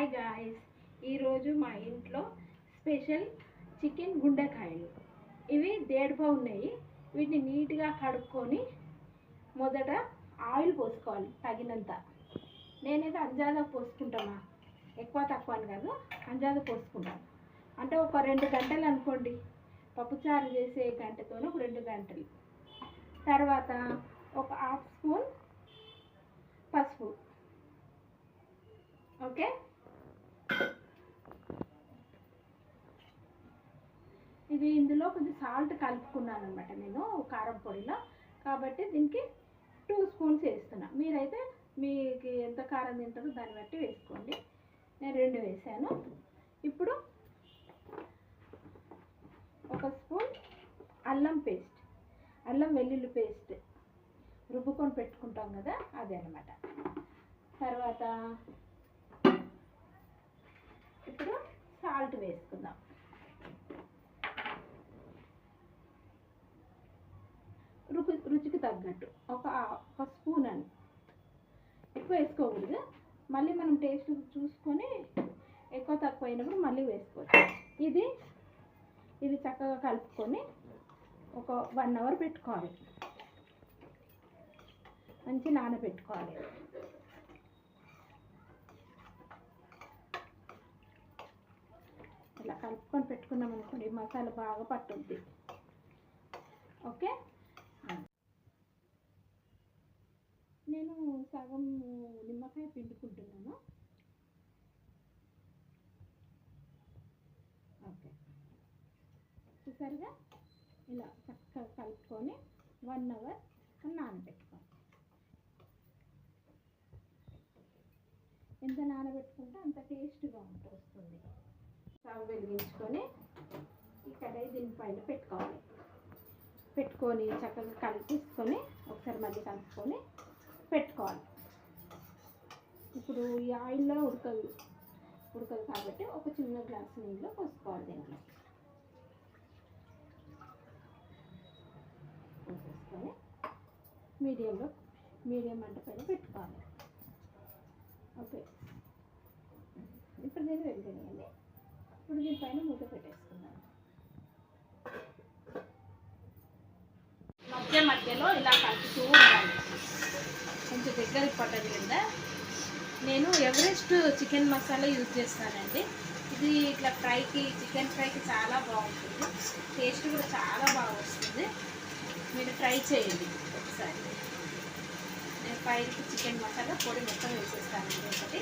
Hi guys, ఈరోజు మా ఇంట్లో స్పెషల్ చికెన్ గుండెకాయలు. ఇవి దేడుపా ఉన్నాయి. వీటిని నీట్గా కడుక్కొని మొదట ఆయిల్ పోసుకోవాలి తగినంత. నేనైతే అంజాదా పోసుకుంటామా, ఎక్కువ తక్కువ అని కాదు, అంజాదా పోసుకుంటాను. అంటే ఒక 2 గంటలు అనుకోండి, పప్పుచారు చేసే గంటతో ఒక 2 గంటలు. తర్వాత ఒక 1/2 స్పూన్ పసుపు. ఓకే, ఇది ఇందులో కొంచెం సాల్ట్ కలుపుకున్నాను అనమాట నేను కారం పొడిలో, కాబట్టి దీనికి 2 స్పూన్స్ వేస్తున్నా. మీరైతే మీకు ఎంత కారం తింటారో దాన్ని బట్టి వేసుకోండి. నేను 2 వేసాను. ఇప్పుడు 1 స్పూన్ అల్లం పేస్ట్, అల్లం వెల్లుల్లి పేస్ట్ రుబ్బుకొని పెట్టుకుంటాం కదా, అదే అనమాట. తర్వాత ఇప్పుడు సాల్ట్ వేసుకుందాం. రుచికి తగ్గట్టు ఒక స్పూన్ అని, ఎక్కువ వేసుకోకూడదు. మళ్ళీ మనం టేస్ట్ చూసుకొని ఎక్కువ తక్కువ అయినప్పుడు మళ్ళీ వేసుకోవచ్చు. ఇది చక్కగా కలుపుకొని ఒక 1 అవర్ పెట్టుకోవాలి, మంచి నానబెట్టుకోవాలి. ఇలా కలుపుకొని పెట్టుకున్నాం అనుకోండి, మసాలా బాగా పట్టుద్ది. ఓకే, నేను సగం నిమ్మకాయ పిండుకుంటున్నాను. ఓకే, చూసారుగా ఇలా చక్కగా కలుపుకొని 1 అవర్ నానబెట్టుకోవాలి. ఎంత నానబెట్టుకుంటే అంత టేస్ట్గా వస్తుంది. స్టవ్ వెలిగించుకొని ఈ కడాయి దీనిపైన పెట్టుకొని చక్కగా కలిపేసుకొని ఒకసారి మళ్ళీ కలుపుకొని పెట్టుకోవాలి. ఇప్పుడు ఈ ఆయిల్లో ఉడకదు కాబట్టి ఒక చిన్న గ్లాసు నీళ్ళు పోసుకోవాలి. దీంట్లో పోసేసుకొని మీడియం మంట పైన పెట్టుకోవాలి. ఓకే, ఇప్పుడు నేను వెళ్తానండి. ఇప్పుడు దీనిపైన మూత పెట్టేసుకున్నాను. మధ్యలో ఇలా కలుపుతూ ఉండాలి, కొంచెం దగ్గరికి పట్టదు కదా. నేను ఎవరెస్ట్ చికెన్ మసాలా యూజ్ చేస్తానండి. ఇది ఇట్లా చికెన్ ఫ్రైకి చాలా బాగుంటుంది, టేస్ట్ కూడా చాలా బాగా వస్తుంది. మీరు ట్రై చేయండి ఒకసారి. నేను ఫ్రైకి చికెన్ మసాలా పొడి మొత్తం వేసేస్తానండి. ఒకటి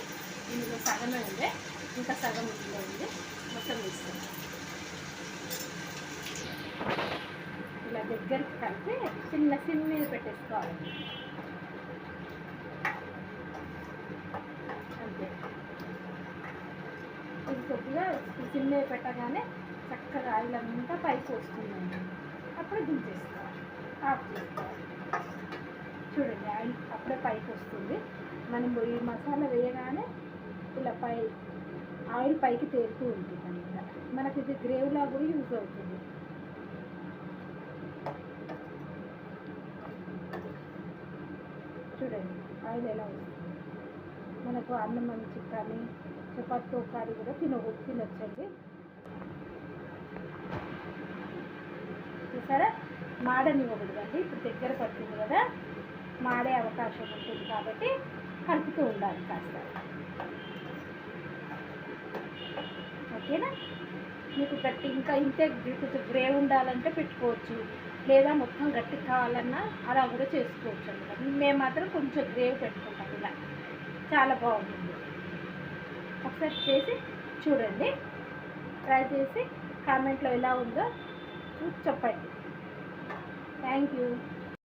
ఇందులో సగమే ఉంది, ఇంకా సగం ఇందులో ఉంది, మొత్తం వేస్తాను. ఇలా దగ్గరికి కలిపి చిన్న సిమ్ మీద పెట్టేసుకోవాలి. అంతే, ఇది కొద్దిగా సిమ్ మీద పెట్టగానే చక్కగా ఆయిల్ అంతా పైకి వస్తుందండి. అప్పుడు దించేసుకోవాలి, ఆఫ్ చేసుకోవాలి. చూడండి, ఆయిల్ అప్పుడే పైకి వస్తుంది. మనం ఈ మసాలా వేయగానే ఇలా ఆయిల్ పైకి తేలుతూ ఉంటుంది అనమాట. మనకి ఇది గ్రేవీలా కూడా యూజ్ అవుతుంది. చూడండి ఆయిల్ ఎలా వస్తుంది. మనకు అన్నం మంచి కానీ చపాతీతో కానీ కూడా తినొచ్చండి. చూసారా, మాడనివ్వకూడదండి. ఇప్పుడు దగ్గర పడుతుంది కదా, మాడే అవకాశం ఉంటుంది కాబట్టి కలుపుతూ ఉండాలి కాస్త. ఓకేనా, మీకు గట్టి ఇంకా ఇంతే కొంచెం గ్రేవ్ ఉండాలంటే పెట్టుకోవచ్చు, లేదా మొత్తం గట్టి కావాలన్నా అలా కూడా చేసుకోవచ్చు అనమాట. మేము మాత్రం కొంచెం గ్రేవ్ పెట్టుకుంటాం. ఇలా చాలా బాగుంటుంది. ఒకసారి చేసి చూడండి, ట్రై చేసి కామెంట్లో ఎలా ఉందో చెప్పండి. Thank you.